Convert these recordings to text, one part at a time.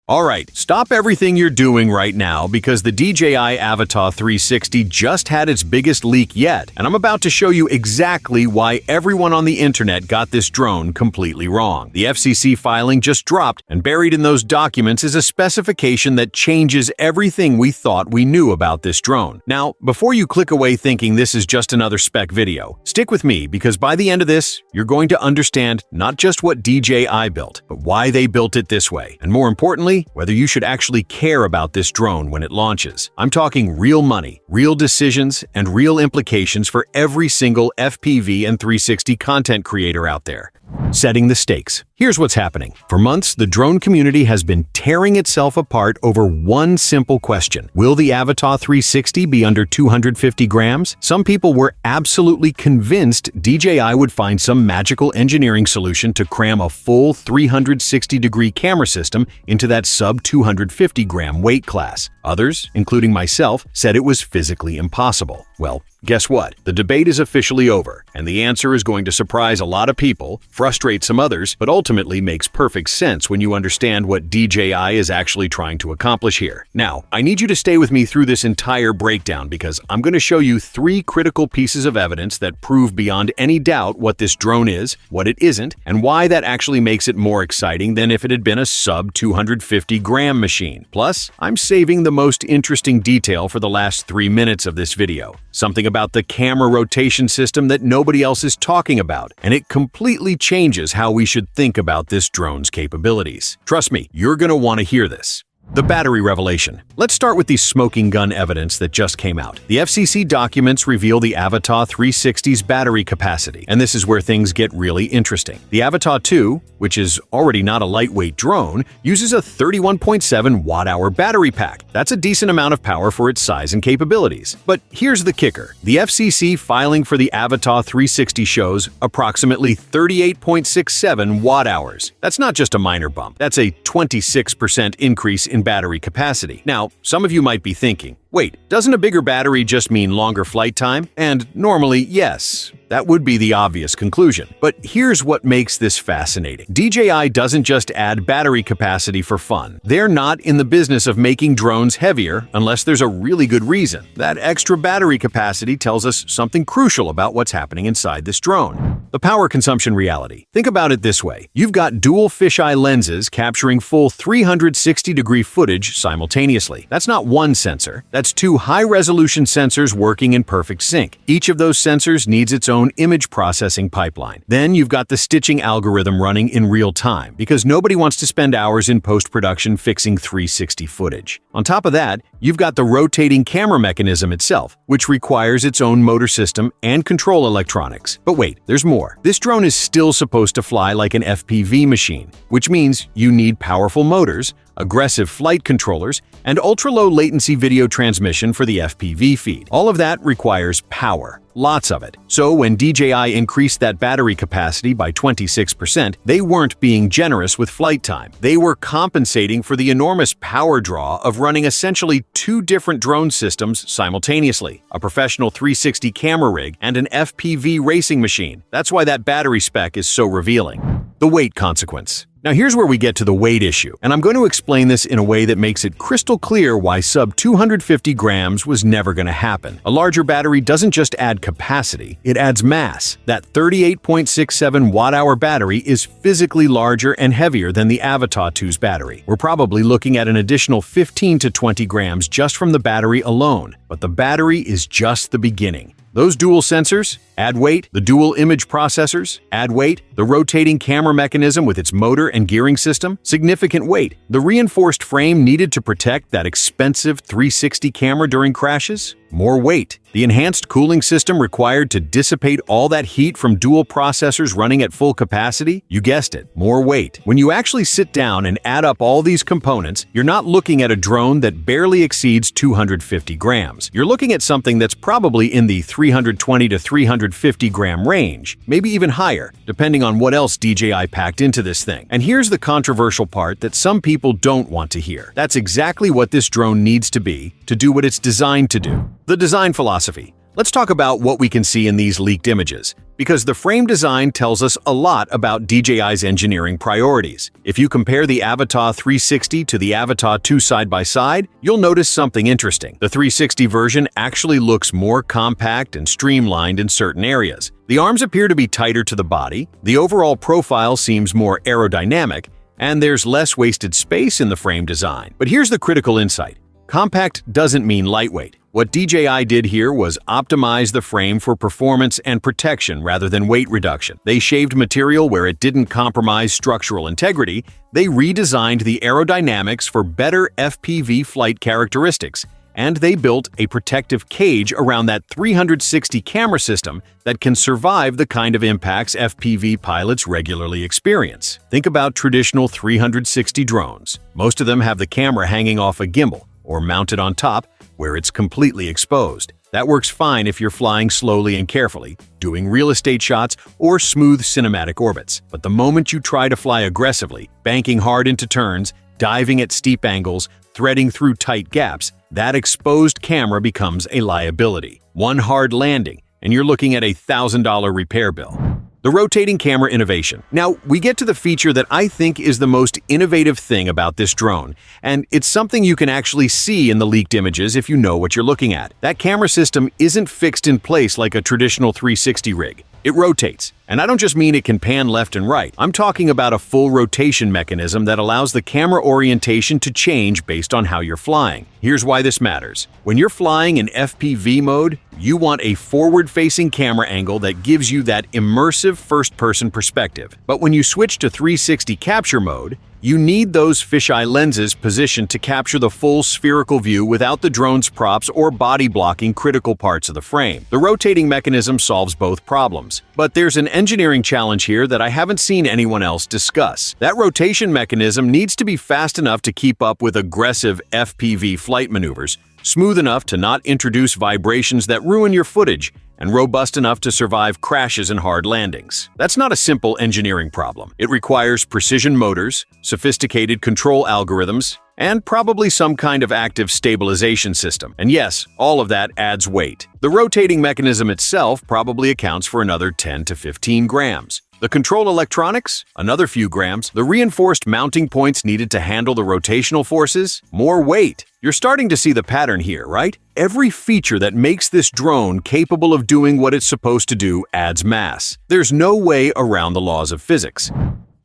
Alright, stop everything you're doing right now because the DJI Avata 360 just had its biggest leak yet, and I'm about to show you exactly why everyone on the internet got this drone completely wrong. The FCC filing just dropped, and buried in those documents is a specification that changes everything we thought we knew about this drone. Now, before you click away thinking this is just another spec video, stick with me because by the end of this, you're going to understand not just what DJI built, but why they built it this way, and more importantly, whether you should actually care about this drone when it launches. I'm talking real money, real decisions, and real implications for every single FPV and 360 content creator out there. Setting the stakes. Here's what's happening. For months, the drone community has been tearing itself apart over one simple question. Will the Avata 360 be under 250 grams? Some people were absolutely convinced DJI would find some magical engineering solution to cram a full 360-degree camera system into that sub-250-gram weight class. Others, including myself, said it was physically impossible. Well, guess what? The debate is officially over, and the answer is going to surprise a lot of people, frustrate some others, but ultimately makes perfect sense when you understand what DJI is actually trying to accomplish here. Now, I need you to stay with me through this entire breakdown because I'm going to show you three critical pieces of evidence that prove beyond any doubt what this drone is, what it isn't, and why that actually makes it more exciting than if it had been a sub-250-gram machine. Plus, I'm saving the most interesting detail for the last 3 minutes of this video. Something about the camera rotation system that nobody else is talking about, and it completely changes how we should think about this drone's capabilities. Trust me, you're going to want to hear this. The battery revelation. Let's start with the smoking gun evidence that just came out. The FCC documents reveal the Avata 360's battery capacity, and this is where things get really interesting. The Avata 2, which is already not a lightweight drone, uses a 31.7 watt-hour battery pack. That's a decent amount of power for its size and capabilities. But here's the kicker. The FCC filing for the Avata 360 shows approximately 38.67 watt-hours. That's not just a minor bump. That's a 26% increase in battery capacity. Now, some of you might be thinking, wait, doesn't a bigger battery just mean longer flight time? And normally, yes, that would be the obvious conclusion. But here's what makes this fascinating. DJI doesn't just add battery capacity for fun. They're not in the business of making drones heavier unless there's a really good reason. That extra battery capacity tells us something crucial about what's happening inside this drone. The power consumption reality. Think about it this way. You've got dual fisheye lenses capturing full 360-degree footage simultaneously. That's not one sensor. That's two high-resolution sensors working in perfect sync. Each of those sensors needs its own image processing pipeline. Then you've got the stitching algorithm running in real time because nobody wants to spend hours in post-production fixing 360 footage. On top of that, you've got the rotating camera mechanism itself, which requires its own motor system and control electronics. But wait, there's more. This drone is still supposed to fly like an FPV machine, which means you need powerful motors, aggressive flight controllers, and ultra-low latency video transmission for the FPV feed. All of that requires power. Lots of it. So when DJI increased that battery capacity by 26%, they weren't being generous with flight time. They were compensating for the enormous power draw of running essentially two different drone systems simultaneously, a professional 360 camera rig and an FPV racing machine. That's why that battery spec is so revealing. The weight consequence. Now here's where we get to the weight issue, and I'm going to explain this in a way that makes it crystal clear why sub-250 grams was never going to happen. A larger battery doesn't just add capacity, it adds mass. That 38.67 watt-hour battery is physically larger and heavier than the Avata 2's battery. We're probably looking at an additional 15 to 20 grams just from the battery alone, but the battery is just the beginning. Those dual sensors, add weight, the dual image processors, add weight, the rotating camera mechanism with its motor and gearing system, significant weight, the reinforced frame needed to protect that expensive 360 camera during crashes, more weight, the enhanced cooling system required to dissipate all that heat from dual processors running at full capacity, you guessed it, more weight. When you actually sit down and add up all these components, you're not looking at a drone that barely exceeds 250 grams. You're looking at something that's probably in the 320 to 350 gram range, maybe even higher, depending on what else DJI packed into this thing. And here's the controversial part that some people don't want to hear. That's exactly what this drone needs to be to do what it's designed to do. The design philosophy. Let's talk about what we can see in these leaked images, because the frame design tells us a lot about DJI's engineering priorities. If you compare the Avata 360 to the Avata 2 side by side, you'll notice something interesting. The 360 version actually looks more compact and streamlined in certain areas. The arms appear to be tighter to the body, the overall profile seems more aerodynamic, and there's less wasted space in the frame design. But here's the critical insight. Compact doesn't mean lightweight. What DJI did here was optimize the frame for performance and protection rather than weight reduction. They shaved material where it didn't compromise structural integrity. They redesigned the aerodynamics for better FPV flight characteristics, and they built a protective cage around that 360 camera system that can survive the kind of impacts FPV pilots regularly experience. Think about traditional 360 drones. Most of them have the camera hanging off a gimbal or mounted on top, where it's completely exposed. That works fine if you're flying slowly and carefully, doing real estate shots or smooth cinematic orbits. But the moment you try to fly aggressively, banking hard into turns, diving at steep angles, threading through tight gaps, that exposed camera becomes a liability. One hard landing, and you're looking at a $1,000 repair bill. The rotating camera innovation. Now, we get to the feature that I think is the most innovative thing about this drone, and it's something you can actually see in the leaked images if you know what you're looking at. That camera system isn't fixed in place like a traditional 360 rig. It rotates. And I don't just mean it can pan left and right. I'm talking about a full rotation mechanism that allows the camera orientation to change based on how you're flying. Here's why this matters. When you're flying in FPV mode, you want a forward-facing camera angle that gives you that immersive first-person perspective. But when you switch to 360 capture mode, you need those fisheye lenses positioned to capture the full spherical view without the drone's props or body blocking critical parts of the frame. The rotating mechanism solves both problems. But there's an engineering challenge here that I haven't seen anyone else discuss. That rotation mechanism needs to be fast enough to keep up with aggressive FPV flight maneuvers, smooth enough to not introduce vibrations that ruin your footage, and robust enough to survive crashes and hard landings. That's not a simple engineering problem. It requires precision motors, sophisticated control algorithms, and probably some kind of active stabilization system. And yes, all of that adds weight. The rotating mechanism itself probably accounts for another 10 to 15 grams. The control electronics? Another few grams. The reinforced mounting points needed to handle the rotational forces? More weight. You're starting to see the pattern here, right? Every feature that makes this drone capable of doing what it's supposed to do adds mass. There's no way around the laws of physics.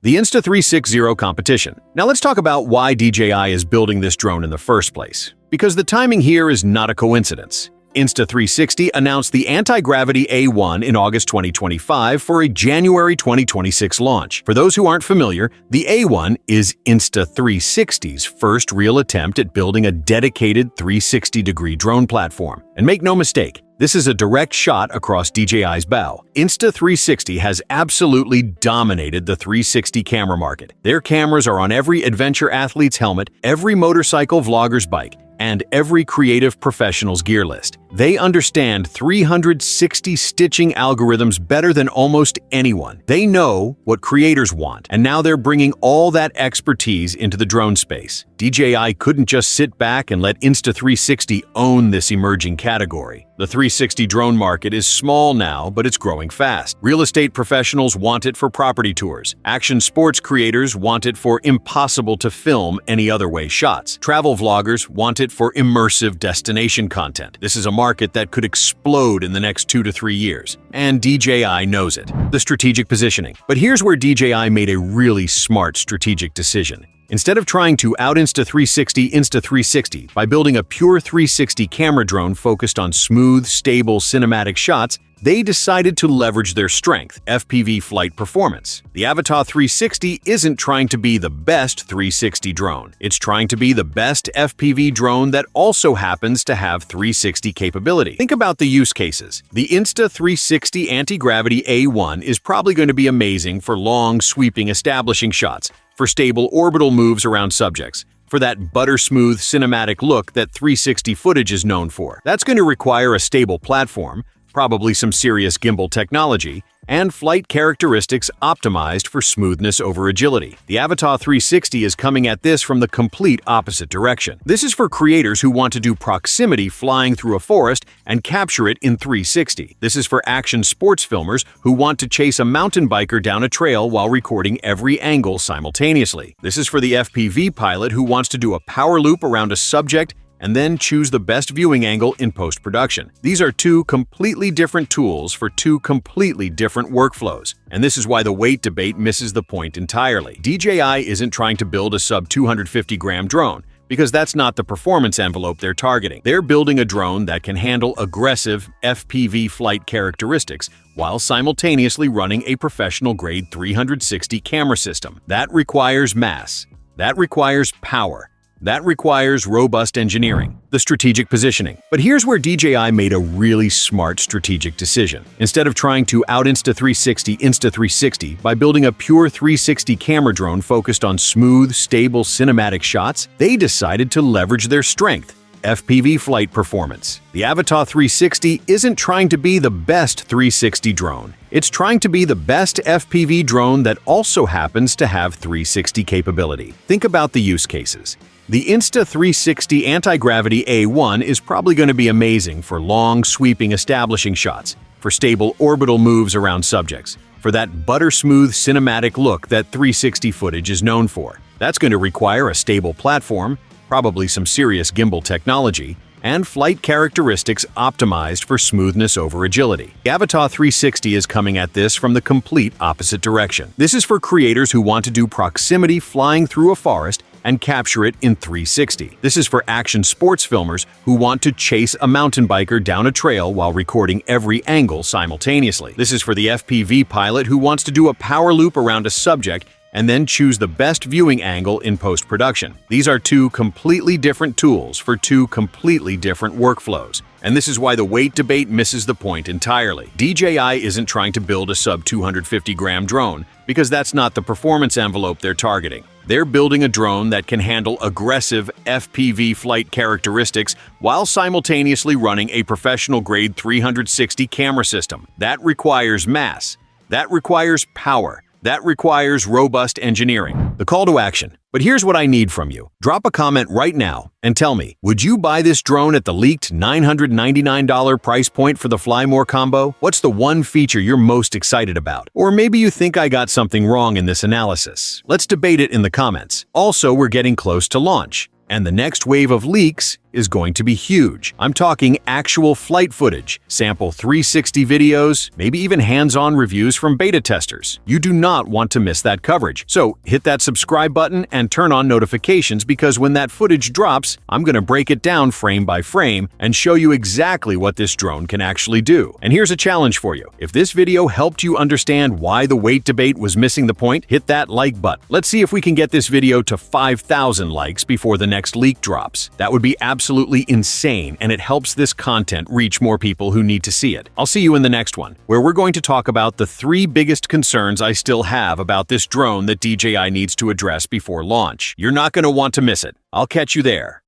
The Insta360 competition. Now let's talk about why DJI is building this drone in the first place. Because the timing here is not a coincidence. Insta360 announced the Antigravity A1 in August 2025 for a January 2026 launch. For those who aren't familiar, the A1 is Insta360's first real attempt at building a dedicated 360-degree drone platform. And make no mistake, this is a direct shot across DJI's bow. Insta360 has absolutely dominated the 360 camera market. Their cameras are on every adventure athlete's helmet, every motorcycle vlogger's bike, and every creative professional's gear list. They understand 360 stitching algorithms better than almost anyone. They know what creators want, and now they're bringing all that expertise into the drone space. DJI couldn't just sit back and let Insta360 own this emerging category. The 360 drone market is small now, but it's growing fast. Real estate professionals want it for property tours. Action sports creators want it for impossible to film any other way shots. Travel vloggers want it for immersive destination content. This is a market that could explode in the next 2 to 3 years, and DJI knows it. The strategic positioning. But here's where DJI made a really smart strategic decision. Instead of trying to out-Insta360 Insta360 by building a pure 360 camera drone focused on smooth, stable cinematic shots, they decided to leverage their strength, FPV flight performance. The Avata 360 isn't trying to be the best 360 drone. It's trying to be the best FPV drone that also happens to have 360 capability. Think about the use cases. The Insta360 Antigravity A1 is probably going to be amazing for long, sweeping establishing shots, for stable orbital moves around subjects, for that butter-smooth cinematic look that 360 footage is known for. That's going to require a stable platform, probably some serious gimbal technology, and flight characteristics optimized for smoothness over agility. The Avata 360 is coming at this from the complete opposite direction. This is for creators who want to do proximity flying through a forest and capture it in 360. This is for action sports filmers who want to chase a mountain biker down a trail while recording every angle simultaneously. This is for the FPV pilot who wants to do a power loop around a subject and then choose the best viewing angle in post-production. These are two completely different tools for two completely different workflows. And this is why the weight debate misses the point entirely. DJI isn't trying to build a sub-250-gram drone, because that's not the performance envelope they're targeting. They're building a drone that can handle aggressive FPV flight characteristics while simultaneously running a professional-grade 360 camera system. That requires mass. That requires power. That requires robust engineering, the strategic positioning. But here's where DJI made a really smart strategic decision. Instead of trying to out-Insta360 Insta360 by building a pure 360 camera drone focused on smooth, stable cinematic shots, they decided to leverage their strength: FPV flight performance. The Avata 360 isn't trying to be the best 360 drone. It's trying to be the best FPV drone that also happens to have 360 capability. Think about the use cases. The Insta360 Antigravity A1 is probably going to be amazing for long, sweeping establishing shots, for stable orbital moves around subjects, for that butter-smooth cinematic look that 360 footage is known for. That's going to require a stable platform, probably some serious gimbal technology, and flight characteristics optimized for smoothness over agility. The Avata 360 is coming at this from the complete opposite direction. This is for creators who want to do proximity flying through a forest and capture it in 360. This is for action sports filmers who want to chase a mountain biker down a trail while recording every angle simultaneously. This is for the FPV pilot who wants to do a power loop around a subject and then choose the best viewing angle in post-production. These are two completely different tools for two completely different workflows. And this is why the weight debate misses the point entirely. DJI isn't trying to build a sub-250-gram drone, because that's not the performance envelope they're targeting. They're building a drone that can handle aggressive FPV flight characteristics while simultaneously running a professional-grade 360 camera system. That requires mass. That requires power. That requires robust engineering. The call to action. But here's what I need from you. Drop a comment right now and tell me, would you buy this drone at the leaked $999 price point for the Fly More combo? What's the one feature you're most excited about? Or maybe you think I got something wrong in this analysis. Let's debate it in the comments. Also, we're getting close to launch, and the next wave of leaks is going to be huge. I'm talking actual flight footage, sample 360 videos, maybe even hands-on reviews from beta testers. You do not want to miss that coverage. So hit that subscribe button and turn on notifications, because when that footage drops, I'm going to break it down frame by frame and show you exactly what this drone can actually do. And here's a challenge for you. If this video helped you understand why the weight debate was missing the point, hit that like button. Let's see if we can get this video to 5,000 likes before the next leak drops. That would be absolutely insane, and it helps this content reach more people who need to see it. I'll see you in the next one, where we're going to talk about the 3 biggest concerns I still have about this drone that DJI needs to address before launch. You're not going to want to miss it. I'll catch you there.